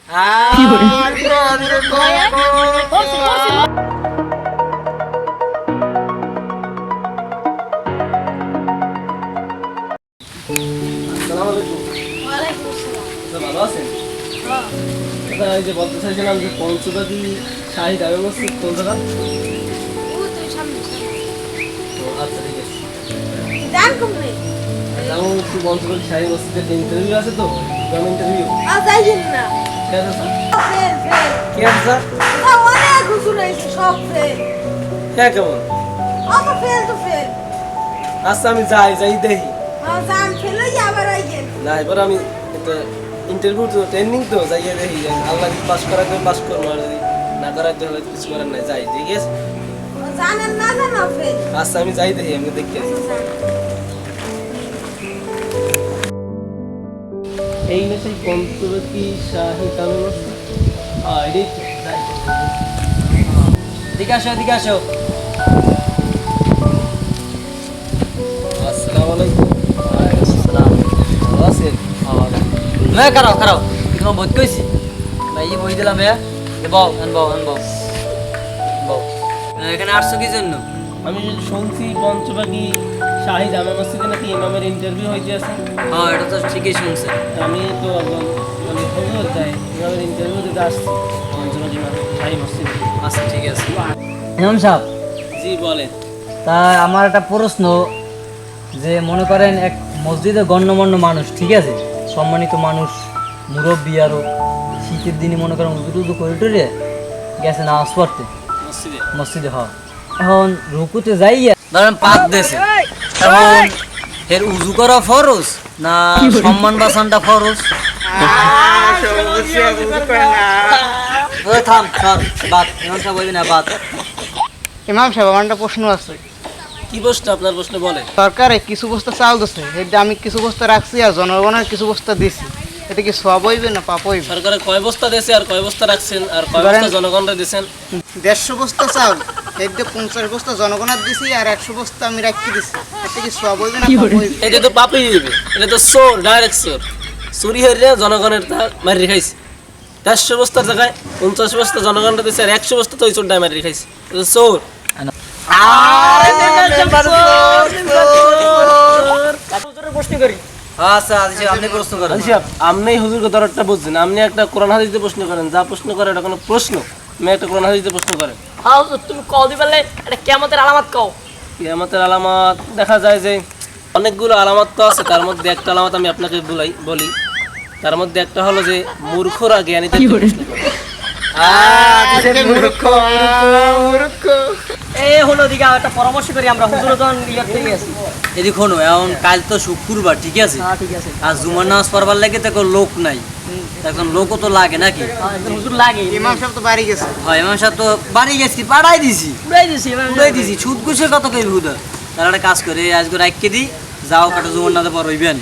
কি করে আসসালামু আলাইকুম। ওয়ালাইকুম আসসালাম। ভালো আছেন? এই যে বলতে চাইছিলাম যে পঞ্চবাদী শাহী জামে মসজিদ কোন জায়গা? ও তুই সামনে আচ্ছা ঠিক আছে। জান কমরে যেমন একটু পঞ্চবাদী শাহী মসজিদের ইন্টারভিউ আছে তো, ইন্টারভিউ যাইছেন না কে আছে স্যার? ফেল ফেল কে আছে স্যার? অনেক হুজুর হয়েছে সব ফেল হ্যাঁ কেমন? অত ফেল তো ফেল আচ্ছা আমি যাই দেখি। জান ফেল আবার আইছেন না এবার আমি এটা ইন্টারভিউ তো ট্রেনিং তো যাইয়ে দেখি আল্লাহ যদি পাস করাতে পাস করবো, আর যদি না করাতে হলে কিছু করার নাই, যাই ঠিক আছে। জানেন না জানা ফেল আচ্ছা আমি যাই দেখি, আমি দেখতে আসি। এই না সেই পঞ্চবতী শাহী জামে মসজিদ? এটাই তো, যাই। এদিকে আসো এদিকে আসো। আসসালামু আলাইকুম। আসসালাম। ভালো আছেন? হ্যাঁ খারাপ খারাপ তোমার বোধ কইছি ভাই এই বই দিলাম ভাইয়া বউ আনবো বউ এখানে আসছো কি জন্য? আমি শুনছি পঞ্চবাগী শাহী জামে মসজিদে নাকি ইমামের ইন্টারভিউ হইতে আছে। হ্যাঁ এটা তো ঠিকই শুনছে। আমি তো একজন মানে হুজুর যাই ইমামের ইন্টারভিউ দিতে আসছি পঞ্চবাগী শাহী মসজিদে। আচ্ছা ঠিক আছে। ইমাম সাহেব জি বলেন। তা আমার একটা প্রশ্ন, যে মনে করেন এক মসজিদে গণ্যমান্য মানুষ, ঠিক আছে, সম্মানিত মানুষ, মুরব্বী, আরও শীতের দিনে মনে করেন উজু করে টরে গেছে নামাজ পড়তে মসজিদে মসজিদে। হয় এখন রুকুতে যাইয়া ধরেন পাক দেশে, এখন এর উজু করা ফরজ না সম্মান বাসনটা ফরজ? ওই থাম সর বাদ, ইমাম সাহেব বলবি না বাদ। ইমাম সাহেব আমার একটা প্রশ্ন আছে। কি প্রশ্ন? আপনার প্রশ্ন বলেন। সরকারে কিছু বস্তা চাল দিচ্ছে, এটা আমি কিছু বস্তা রাখছি আর জনগণের কিছু বস্তা দিছি, এটা কি সব হইবে না পাপ হইবে? সরকারে কয় বস্তা দিয়েছে আর কয় বস্তা রাখছেন আর কয় বস্তা জনগণরা দিয়েছেন? 150 বস্তা চাল, এতে 50 বস্তা জনগণের দিছি আর 100 বস্তা আমি রাখি দিছি, এটা কি সব হইবে না পাপ হইবে? এটা তো পাপই দিবে, এটা তো চোর, ডাইরেক্ট চোর। চুরি হইলে জনগণের তা মারি খাইছে। 150 বস্তার জায়গায় 50 বস্তা জনগণরা দিয়েছে আর 100 বস্তা তো ওই চোরটাই মারি খাইছে। এটা তো চোর। আচ্ছা আচ্ছা আপনি প্রশ্ন করেন। আচ্ছা আপনি হুজুরকে দরদটা বুঝছেন, আপনি একটা কোরআন হাদিসে প্রশ্ন করেন, যা প্রশ্ন করে এটা কোনো প্রশ্ন? আমি একটা কোরআন হাদিসে প্রশ্ন করেন। হ্যাঁ তুমি কও দিবালে এটা কিয়ামতের আলামত কও। কিয়ামতের আলামত দেখা যায় যে অনেকগুলো আলামত তো আছে, তার মধ্যে একটা আলামত আমি আপনাকে বলি। তার মধ্যে একটা হলো যে মূর্খরা জ্ঞানীদের প্রশ্ন করে। এই হলো দিকে একটা পরামর্শ করি আমরা হুজুর তখন ইয়ার থেকে আছি। এদিক শোনো, এখন কাল তো শুক্রবার, ঠিক আছে, হ্যাঁ ঠিক আছে। আর জুমার নামাজ পড়বার লাগে তো লোক নাই, এখন লোকও তো লাগে নাকি? একজন হুজুর লাগে ইমাম সাহেব তো বাড়ি গেছে। হয় ইমাম সাহেব তো বাড়ি গেছি, পাঠাই দিছি, উড়াই দিছি এবার উড়াই দিছি, সুদ ঘুষের কত কই হুদা। তারা একটা কাজ করে আজকে রাখকে দিই, যাও কাটা জুমার নামাজে পর হইবেন।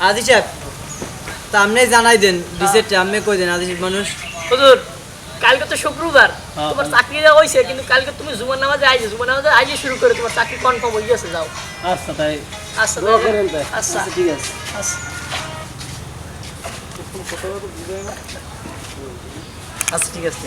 আদি সাহেব তা আপনি জানাই দেন, ডিসেট আপনি কই দেন আদি মানুষ। হুজুর কালকে তো শুক্রবার, তোমার চাকরি দেওয়া হইছে, কিন্তু কালকে তুমি জুমার নামাজে আইজে শুরু করে তোমার চাকরি কনফার্ম হয়ে গেছে, যাও। আচ্ছা তাই আচ্ছা দোয়া করেন তাই। আচ্ছা ঠিক আছে। আচ্ছা আচ্ছা ঠিক আছে।